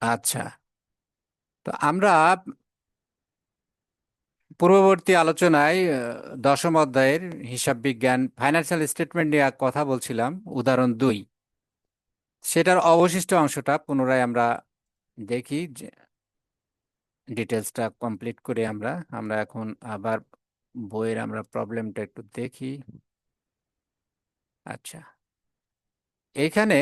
আচ্ছা, তো আমরা পূর্ববর্তী আলোচনায় দশম অধ্যায়ের হিসাব বিজ্ঞান ফাইন্যান্সিয়াল স্টেটমেন্ট নিয়ে কথা বলছিলাম, উদাহরণ 2। সেটার অবশিষ্ট অংশটা পুনরায় আমরা দেখি, ডিটেলসটা কমপ্লিট করে আমরা আমরা এখন আবার বইয়ের আমরা প্রবলেমটা একটু দেখি। আচ্ছা, এইখানে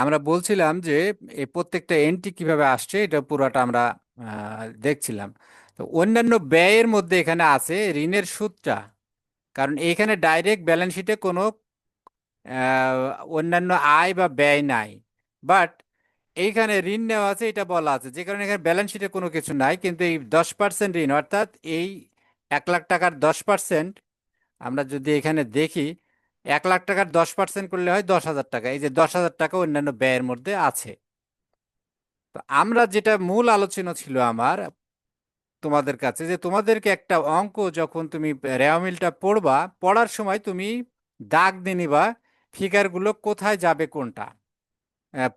আমরা বলছিলাম যে এই প্রত্যেকটা এন্ট্রি কিভাবে আসছে এটা পুরোটা আমরা দেখছিলাম। তো অন্যান্য ব্যয়ের মধ্যে এখানে আছে ঋণের সুদটা, কারণ এইখানে ডাইরেক্ট ব্যালেন্স শিটে কোনো আহ, অন্যান্য আয় বা ব্যয় নাই। বাট এইখানে ঋণ নেওয়া আছে, এটা বলা আছে, যে কারণে এখানে ব্যালেন্স শিটে কোনো কিছু নাই, কিন্তু এই 10% ঋণ, অর্থাৎ এই 1 লাখ টাকার 10%, আমরা যদি এখানে দেখি 1 লাখ টাকার 10% করলে হয় 10,000 টাকা। এই যে 10,000 টাকা অন্যান্য ব্যয়ের মধ্যে আছে। তো আমরা যেটা মূল আলোচনা ছিল আমার তোমাদের কাছে, যে তোমাদেরকে একটা অঙ্ক যখন তুমি রেওয়া মিলটা পড়বা, পড়ার সময় তুমি দাগ দিয়ে নিবা ফিগারগুলো কোথায় যাবে কোনটা,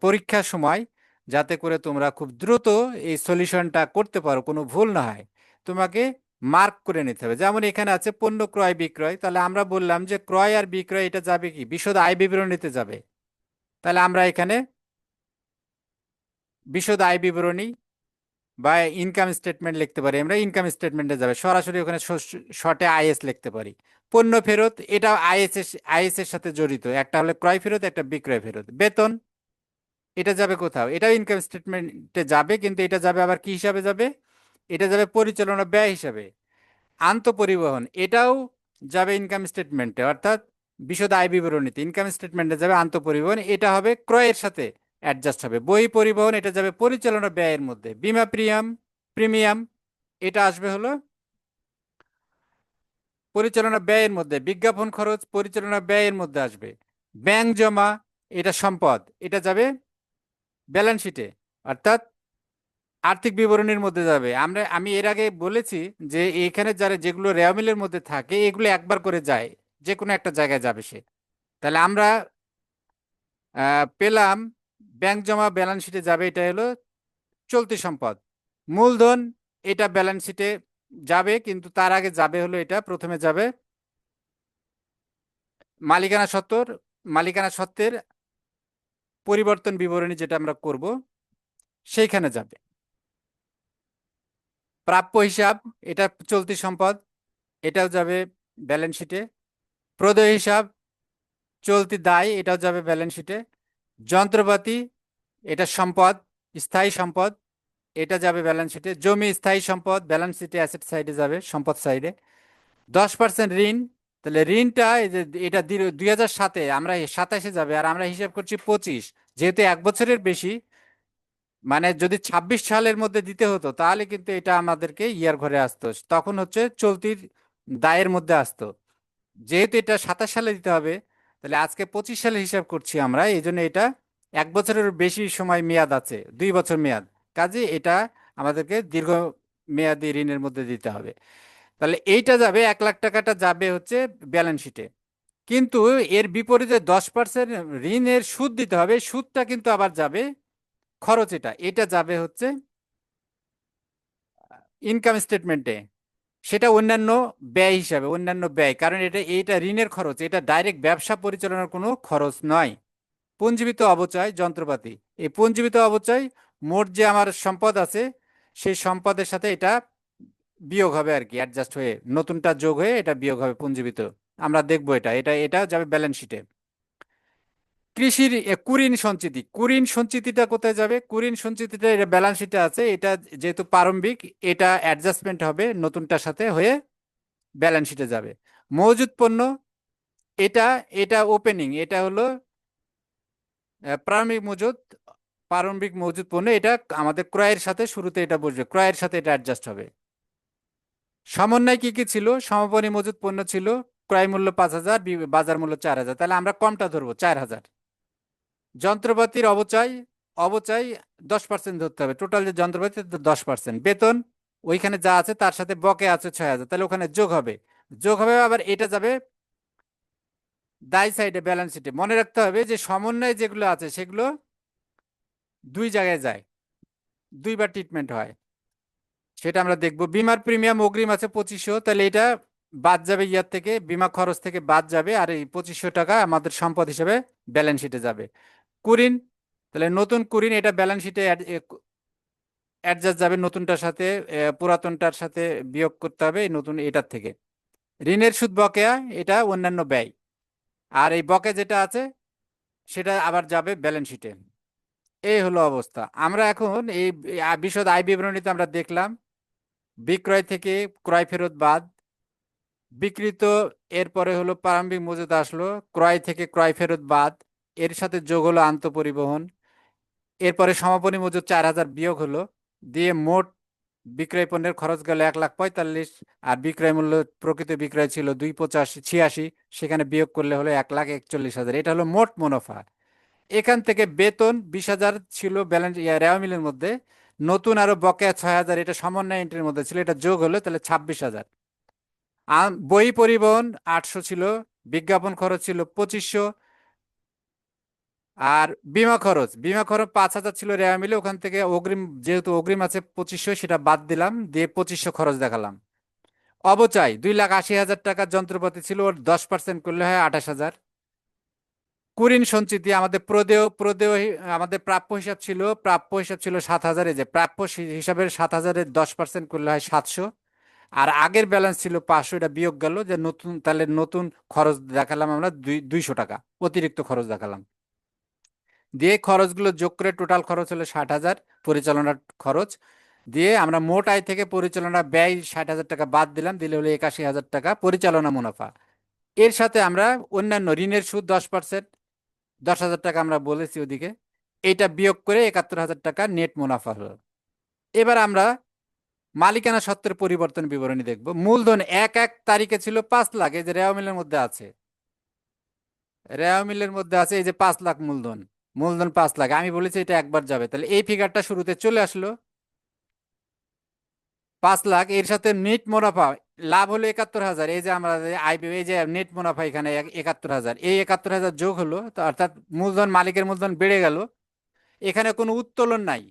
পরীক্ষার সময়, যাতে করে তোমরা খুব দ্রুত এই সলিউশনটা করতে পারো, কোনো ভুল না হয়। তোমাকে মার্ক করে নিতে হবে। যেমন এখানে আছে পণ্য ক্রয় বিক্রয়, তাহলে আমরা বললাম যে ক্রয় আর বিক্রয় এটা যাবে কি বিশদ আয় বিবরণীতে যাবে। তাহলে আমরা এখানে বিশদ আয় বিবরণী বা ইনকাম স্টেটমেন্ট লিখতে পারি, আমরা ইনকাম স্টেটমেন্টে যাবে সরাসরি, ওখানে শর্টে আইএস লিখতে পারি। পণ্য ফেরত এটা আইএস এর সাথে জড়িত, একটা হলে ক্রয় ফেরত, একটা বিক্রয় ফেরত। বেতন এটা যাবে কোথাও, এটাও ইনকাম স্টেটমেন্টে যাবে, কিন্তু এটা যাবে আবার কি হিসাবে যাবে, এটা যাবে পরিচালনা ব্যয় হিসাবে। আন্তঃপরিবহন এটাও যাবে ইনকাম স্টেটমেন্টে, অর্থাৎ বিশদ আয় বিবরণীতে। ইনকাম স্টেটমেন্টে যাবে আন্তঃপরিবহন, এটা হবে ক্রয়ের সাথে অ্যাডজাস্ট হবে। বই পরিবহন এটা যাবে পরিচালনা ব্যয়ের মধ্যে। বীমা প্রিমিয়াম এটা আসবে হলো পরিচালনা ব্যয়ের মধ্যে। বিজ্ঞাপন খরচ পরিচালনা ব্যয়ের মধ্যে আসবে। ব্যাংক জমা এটা সম্পদ, এটা যাবে ব্যালেন্স শিটে, অর্থাৎ আর্থিক বিবরণীর মধ্যে যাবে। আমি এর আগে বলেছি যে এখানে যারা যেগুলো রেওয়ামিলের মধ্যে থাকে এগুলো একবার করে যায়, যে কোনো একটা জায়গায় যাবে সে। তাহলে আমরা পেলাম ব্যাংক জমা ব্যালেন্স শিটে যাবে, এটা হলো চলতি সম্পদ। মূলধন এটা ব্যালেন্স শিটে যাবে, কিন্তু তার আগে যাবে হলো, এটা প্রথমে যাবে মালিকানা সত্ত্বর, মালিকানা সত্ত্বের পরিবর্তন বিবরণী যেটা আমরা করব সেইখানে যাবে। প্রাপ্য হিসাব এটা চলতি সম্পদ, এটাও যাবে ব্যালেন্স শিটে। প্রদেয় হিসাব চলতি দায়, এটাও যাবে ব্যালেন্স শিটে। যন্ত্রপাতি এটা সম্পদ, স্থায়ী সম্পদ, এটা যাবে ব্যালেন্স শিটে। জমি স্থায়ী সম্পদ, ব্যালেন্স শিটে অ্যাসেট সাইডে যাবে, সম্পদ সাইডে। 10% ঋণ, তাহলে ঋণটা এই যে এটা 2007-এ, আমরা 27-এ যাবে, আর আমরা হিসাব করছি 25। যেহেতু 1 বছরের বেশি, মানে যদি 26 সালের মধ্যে দিতে হতো তাহলে কিন্তু এটা আমাদেরকে ইয়ার ঘরে আসতো, তখন হচ্ছে চলতির দায়ের মধ্যে আসতো। যেহেতু এটা 27 সালে দিতে হবে, তাহলে আজকে 25 সালে হিসাব করছি আমরা, এই জন্য এটা 1 বছরের বেশি সময় মেয়াদ আছে, 2 বছর মেয়াদ। কাজে এটা আমাদেরকে দীর্ঘ মেয়াদি ঋণের মধ্যে দিতে হবে। তাহলে এইটা যাবে, 1 লাখ টাকাটা যাবে হচ্ছে ব্যালেন্স শিটে। কিন্তু এর বিপরীতে 10% ঋণের সুদ দিতে হবে, সুদটা কিন্তু আবার যাবে খরচ, এটা এটা যাবে হচ্ছে ইনকাম স্টেটমেন্টে। সেটা অন্যান্য ব্যয় হিসাবে, অন্যান্য ব্যয়, কারণ এটা ঋণের খরচ, এটা ডাইরেক্ট ব্যবসা পরিচালনার কোনো খরচ নয়। পুঞ্জীবিত অবচয় যন্ত্রপাতি, এই পুঞ্জীবিত অবচয় মোট যে আমার সম্পদ আছে সেই সম্পদের সাথে এটা বিয়োগ হবে আর কি, অ্যাডজাস্ট হয়ে নতুনটা যোগ হয়ে এটা বিয়োগ হবে পুঞ্জীবিত। আমরা দেখবো এটা এটা এটা যাবে ব্যালেন্স শিটে। কৃষির কুঋণ সঞ্চিতি, কুঋণ সঞ্চিতিটা কোথায় যাবে, কুঋণ সঞ্চিতিটা এটা ব্যালেন্স শিটে আছে, এটা যেহেতু প্রারম্ভিক, এটা অ্যাডজাস্টমেন্ট হবে নতুনটার সাথে হয়ে ব্যালেন্স শিটে যাবে। মজুত পণ্য এটা এটা ওপেনিং, এটা হলো প্রারম্ভিক মজুত, প্রারম্ভিক মজুত পণ্য, এটা আমাদের ক্রয়ের সাথে শুরুতে এটা বসবে, ক্রয়ের সাথে এটা অ্যাডজাস্ট হবে। সমন্বয় কি কি ছিল, সমাপনী মজুত পণ্য ছিল, ক্রয় মূল্য 5,000, বাজার মূল্য 4,000, তাহলে আমরা কমটা ধরবো 4,000। যন্ত্রপাতির অবচয়, অবচয় 10% ধরতে হবে, টোটাল যে যন্ত্রপাতি 10%। বেতন ওইখানে যা আছে তার সাথে বকে আছে 6,000, তাহলে ওখানে যোগ হবে, যোগ হবে আবার এটা যাবে দায় সাইডে ব্যালেন্স শিটে। মনে রাখতে হবে যে সমন্বয় যেগুলো আছে সেগুলো দুই জায়গায় যায়, দুইবার ট্রিটমেন্ট হয়, সেটা আমরা দেখব। বিমার প্রিমিয়াম অগ্রিম আছে 2500, তাহলে এটা বাদ যাবে ইয়ার থেকে, বিমা খরচ থেকে বাদ যাবে, আর এই 2500 টাকা আমাদের সম্পদ হিসেবে ব্যালেন্স শিটে যাবে। কুরিন, তাহলে নতুন কুরিন, এটা ব্যালেন্স শিটে অ্যাডজাস্ট যাবে নতুনটার সাথে, পুরাতনটার সাথে বিয়োগ করতে হবে এই নতুন এটার থেকে। ঋণের সুদ বকেয়া, এটা অন্যান্য ব্যয়, আর এই বকেয়া যেটা আছে সেটা আবার যাবে ব্যালেন্স শিটে। এই হলো অবস্থা। আমরা এখন এই বিশদ আয় বিবরণীতে আমরা দেখলাম বিক্রয় থেকে ক্রয় ফেরত বাদ, বিক্রিত, এরপরে হলো প্রারম্ভিক মজুদ আসলো, ক্রয় থেকে ক্রয় ফেরত বাদ, এর সাথে যোগ হলো আন্তঃপরিবহন, এরপরে সমাপনী মজুদ 4000 বিয়োগ হলো, দিয়ে মোট বিক্রয় পণ্যের খরচ গেল 1,45,000, আর বিক্রয় মূল্য প্রকৃত বিক্রয় ছিল 2,85,86, সেখানে বিয়োগ করলে হলো 1,41,000। এটা হলো মোট মুনাফা। এখান থেকে বেতন 20,000 ছিল ব্যালেন্স রেওয়া মিলের মধ্যে, নতুন আরো বকেয়া 6,000, এটা সমন্বয় এন্ট্রির মধ্যে ছিল, এটা যোগ হলো তাহলে 26,000। বই পরিবহন 800 ছিল, বিজ্ঞাপন খরচ ছিল 2500, আর বিমা খরচ 5,000 ছিল রেওয়া মিলে, ওখান থেকে অগ্রিম, যেহেতু অগ্রিম আছে 2500, সেটা বাদ দিলাম, দিয়ে 2500 খরচ দেখালাম। অবচয় 2,80,000 টাকার যন্ত্রপাতি ছিল, ওর 10% করলে হয় 28,000। কুরিন সঞ্চিতি আমাদের আমাদের প্রাপ্য হিসাব ছিল 7,000, যে প্রাপ্য হিসাবের 7,000-এর 10% করলে হয় 700, আর আগের ব্যালেন্স ছিল 500, এটা বিয়োগ গেল, যে নতুন, তাহলে নতুন খরচ দেখালাম আমরা 200 টাকা অতিরিক্ত খরচ দেখালাম, দিয়ে খরচগুলো যোগ করে টোটাল খরচ হলো 60,000 পরিচালনার খরচ। দিয়ে আমরা মোট আয় থেকে পরিচালনা ব্যয় 60,000 টাকা বাদ দিলাম, দিলে হলো 81,000 টাকা পরিচালনা মুনাফা। এর সাথে আমরা অন্যান্য ঋণের সুদ 10%, 10,000 টাকা আমরা বলেছি ওদিকে, এইটা বিয়োগ করে 71,000 টাকা নেট মুনাফা হলো। এবার আমরা মালিকানা সত্ত্বের পরিবর্তন বিবরণী দেখব। মূলধন 1/1 তারিখে ছিল 5,00,000, এই যে রেওয়া মিলের মধ্যে আছে, এই যে 5,00,000 মূলধন, মূলধন 5,00,000, আমি বলেছি এটা একবার যাবে, তাহলে এই ফিগারটা শুরুতে চলে আসলো 5,00,000। এর সাথে নেট মুনাফা লাভ হলো 71,000, এই যে আমরা এই যে নেট মুনাফা এখানে 71,000, এই 71,000 যোগ হলো, তো অর্থাৎ মূলধন, মালিকের মূলধন বেড়ে গেল। এখানে কোনো উত্তোলন নাই,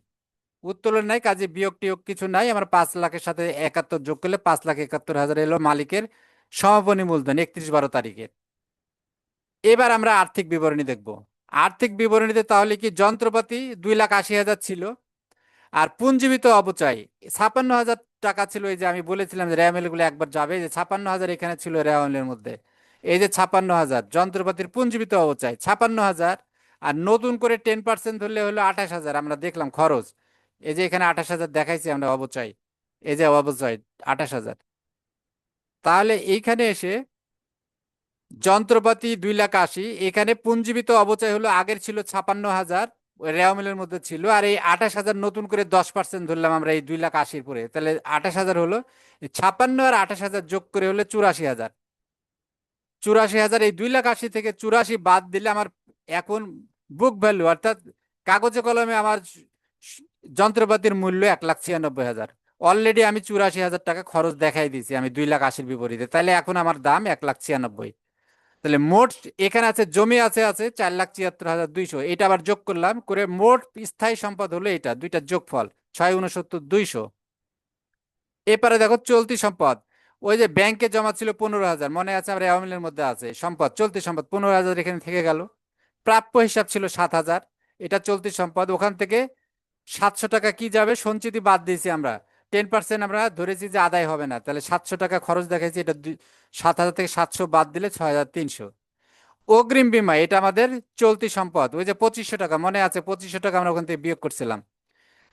কাজে বিয়োগ টিয়োগ কিছু নাই, আমরা 5,00,000-এর সাথে 71 যোগ করলে 5,71,000 এলো মালিকের সমাপনী মূলধন 31/12 তারিখে। এবার আমরা আর্থিক বিবরণী দেখব। আর্থিক বিবরণীতে তাহলে কি, যন্ত্রপাতি 2,80,000 ছিল, আর পুঞ্জীবিত অপচয় 56,000 টাকা ছিল, এই যে আমি বলেছিলাম যে রেওয়ামিল গুলো একবার যাবে, যে 56,000 এখানে ছিল রেওয়ামিলের মধ্যে, এই যে 56,000 যন্ত্রপাতির পুঞ্জীবিত অপচয় 56,000, আর নতুন করে 10% ধরলে হলো 28,000, আমরা দেখলাম খরচ, এই যে এখানে 28,000 দেখাইছি আমরা অবচয়, এই যে অবচয় 28,000। তাহলে এইখানে এসে যন্ত্রপাতি 2,80,000, এখানে পুঞ্জীবিত অবচয় হলো, আগের ছিল 56,000 রেওয়ামিলের মধ্যে ছিল, আর এই 28,000 নতুন করে 10% ধরলাম আমরা এই 2,80,000 পরে, তাহলে 28,000 হলো, 56 আর 28,000 যোগ করে হলো 84,000। 84,000, এই 2,80,000 থেকে 84 বাদ দিলে আমার এখন বুক ভ্যালু, অর্থাৎ কাগজে কলমে আমার যন্ত্রপাতির মূল্য 1,96,000। অলরেডি আমি 84,000 টাকা খরচ দেখাই দিয়েছি আমি 2,80,000 বিপরীতে, তাহলে এখন আমার দাম 1,96,000। তাহলে মোট এখানে আছে, জমি আছে 4,76,200, এটা আবার যোগ করলাম, করে মোট স্থায়ী সম্পদ হলো এটা, দুইটা যোগফল 6,69,200। এবারে দেখো চলতি সম্পদ, ওই যে ব্যাংকে জমা ছিল 15,000, মনে আছে, আমরা আওয়ামী মধ্যে আছে সম্পদ, চলতি সম্পদ 15,000 এখানে থেকে গেল। প্রাপ্য হিসাব ছিল 7,000, এটা চলতি সম্পদ, ওখান থেকে 700 টাকা কি যাবে, সঞ্চিতি বাদ দিয়েছি আমরা, 10% আমরা ধরেছি যে আদায় হবে না, তাহলে 700 টাকা খরচ দেখাইছি, এটা 7,000 থেকে 700 বাদ দিলে 6,300। অগ্রিম বীমা, এটা আমাদের চলতি সম্পদ, ওই যে 2,500 টাকা, মনে আছে 2,500 টাকা আমরা ওখান থেকে বিয়োগ করছিলাম।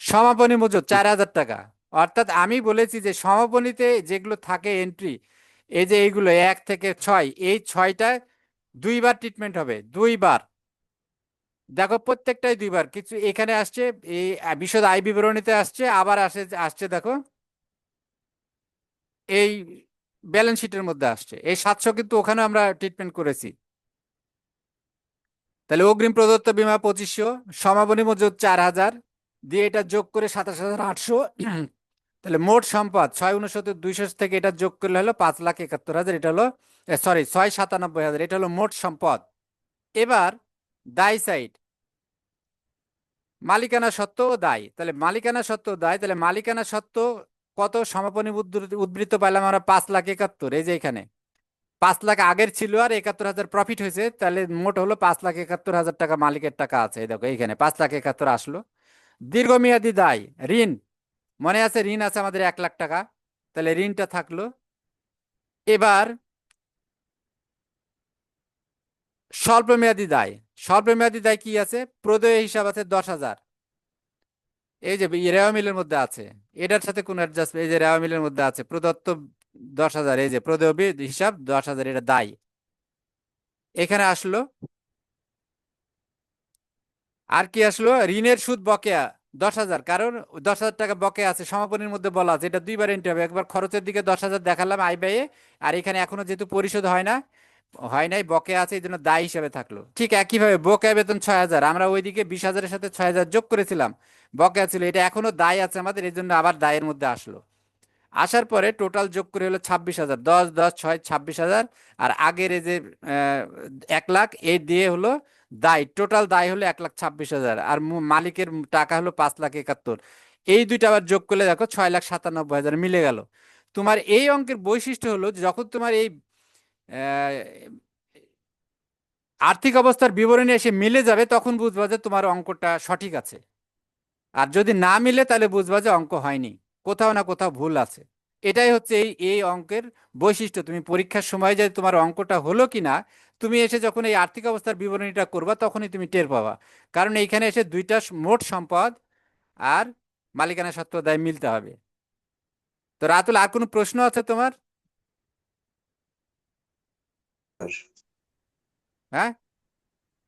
সমাপনী মজুদ 4,000 টাকা, অর্থাৎ আমি বলেছি যে সমাপনীতে যেগুলো থাকে এন্ট্রি, এই যে এইগুলো 1 থেকে 6, এই 6টা দুইবার ট্রিটমেন্ট হবে, দুইবার, দেখো প্রত্যেকটাই দুইবার, কিছু এখানে আসছে, এই বিশদ আয় বিবরণীতে আসছে, আবার আসছে দেখো এই ব্যালেন্স শিটের মধ্যে আসছে, এই 700 কিন্তু ওখানে আমরা ট্রিটমেন্ট করেছি। তাহলে অগ্রিম প্রদত্ত বীমা 2,500, সমাপনী মজুদ 4,000, দিয়ে এটা যোগ করে 27,800, তাহলে মোট সম্পদ 6,69,200 থেকে এটা যোগ করলে হলো 5,71,000, এটা হলো, সরি, 6,97,000, এটা হলো মোট সম্পদ। এবার দায় সাইড, মালিকানা সত্ত্ব ও দায়, তাহলে মালিকানা সত্ত্ব ও দায়, তাহলে মালিকানা সত্ত্ব কত সমাপনী উদ্বৃত্ত পাইলাম আমরা 5,71,000, এই যে এখানে 5 লাখ আগের ছিল আর 71,000 প্রফিট হয়েছে, তাহলে মোট হলো 5,71,000 টাকা মালিকের টাকা আছে। এই দেখো এইখানে 5,71,000 আসলো। দীর্ঘমেয়াদী দায়, ঋণ, মনে আছে ঋণ আছে আমাদের 1 লাখ টাকা, তাহলে ঋণটা থাকলো। এবার স্বল্পমেয়াদী দায়, স্বল্পমেয়াদী দায় কি আছে, প্রদেয় হিসাব আছে 10,000, এই যে রেওয়া মিলের মধ্যে আছে, এটার সাথে কোন অ্যাডজাস্টমেন্ট, এই যে রেওয়া মিলের মধ্যে আছে প্রদত্ত 10,000, এই যে প্রদেয় হিসাব 10,000, এটা দায়। এখানে আসলো। আর কি আসলো, ঋণের সুদ বকেয়া 10,000, কারণ 10,000 টাকা বকেয়া আছে, সমাপনীর মধ্যে বলা আছে, এটা দুইবার এন্ট্রি হবে, একবার খরচের দিকে 10,000 দেখালাম আয় ব্যয়ে, আর এখানে এখনো যেহেতু পরিশোধ হয় নাই, বকেয়া আছে, এই জন্য দায় হিসাবে থাকলো। ঠিক একইভাবে বকেয়া বেতন 6,000, আমরা ওইদিকে 20,000-এর সাথে 6,000 যোগ করেছিলাম, বকেয়া ছিল, এটা এখনো দায় আছে আমাদের, এই জন্য আবার দায়ের মধ্যে আসলো। আসার পরে টোটাল যোগ করে হলো 26,000, 10 10 6 26,000, আর আগের এই যে 1 লাখ, এই দিয়ে হলো দায়, টোটাল দায় হলো 1,26,000, আর মালিকের টাকা হলো 5,71,000, এই দুইটা আবার যোগ করলে দেখো 6,97,000 মিলে গেল। তোমার এই অঙ্কের বৈশিষ্ট্য হলো যে যখন তোমার এই আহ, আর্থিক অবস্থার বিবরণী এসে মিলে যাবে, তখন বুঝবা যে তোমার অঙ্কটা সঠিক আছে, আর যদি না মিলে তাহলে বুঝবা যে অঙ্ক হয়নি, কোথাও না কোথাও ভুল আছে। এটাই হচ্ছে এই এই অঙ্কের বৈশিষ্ট্য। তুমি পরীক্ষার সময় যে তোমার অঙ্কটা হলো কিনা, তুমি এসে যখন এই আর্থিক অবস্থার বিবরণীটা করবা তখনই তুমি টের পাবা, কারণ এইখানে এসে দুইটা মোট সম্পদ আর মালিকানা সত্ত্ব দায় মিলতে হবে। তো রাতুল, আর কোনো প্রশ্ন আছে তোমার? হ্যাঁ,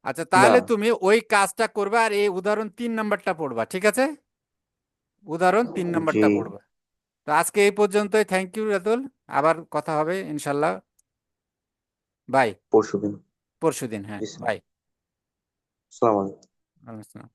আচ্ছা, না। তাহলে তুমি ওই কাজটা করবা আর এই উদাহরণ 3 নম্বরটা পড়বা, ঠিক আছে? উদাহরণ তিন জি। নম্বরটা পড়বা। তো আজকে এই পর্যন্তই, থ্যাংক ইউ রাতুল, আবার কথা হবে ইনশাল্লাহ। বাই। পরশুদিন। পরশুদিন, হ্যাঁ, জি স্যার। বাই। আসসালামু আলাইকুম। ওয়ালাইকুম আসসালাম।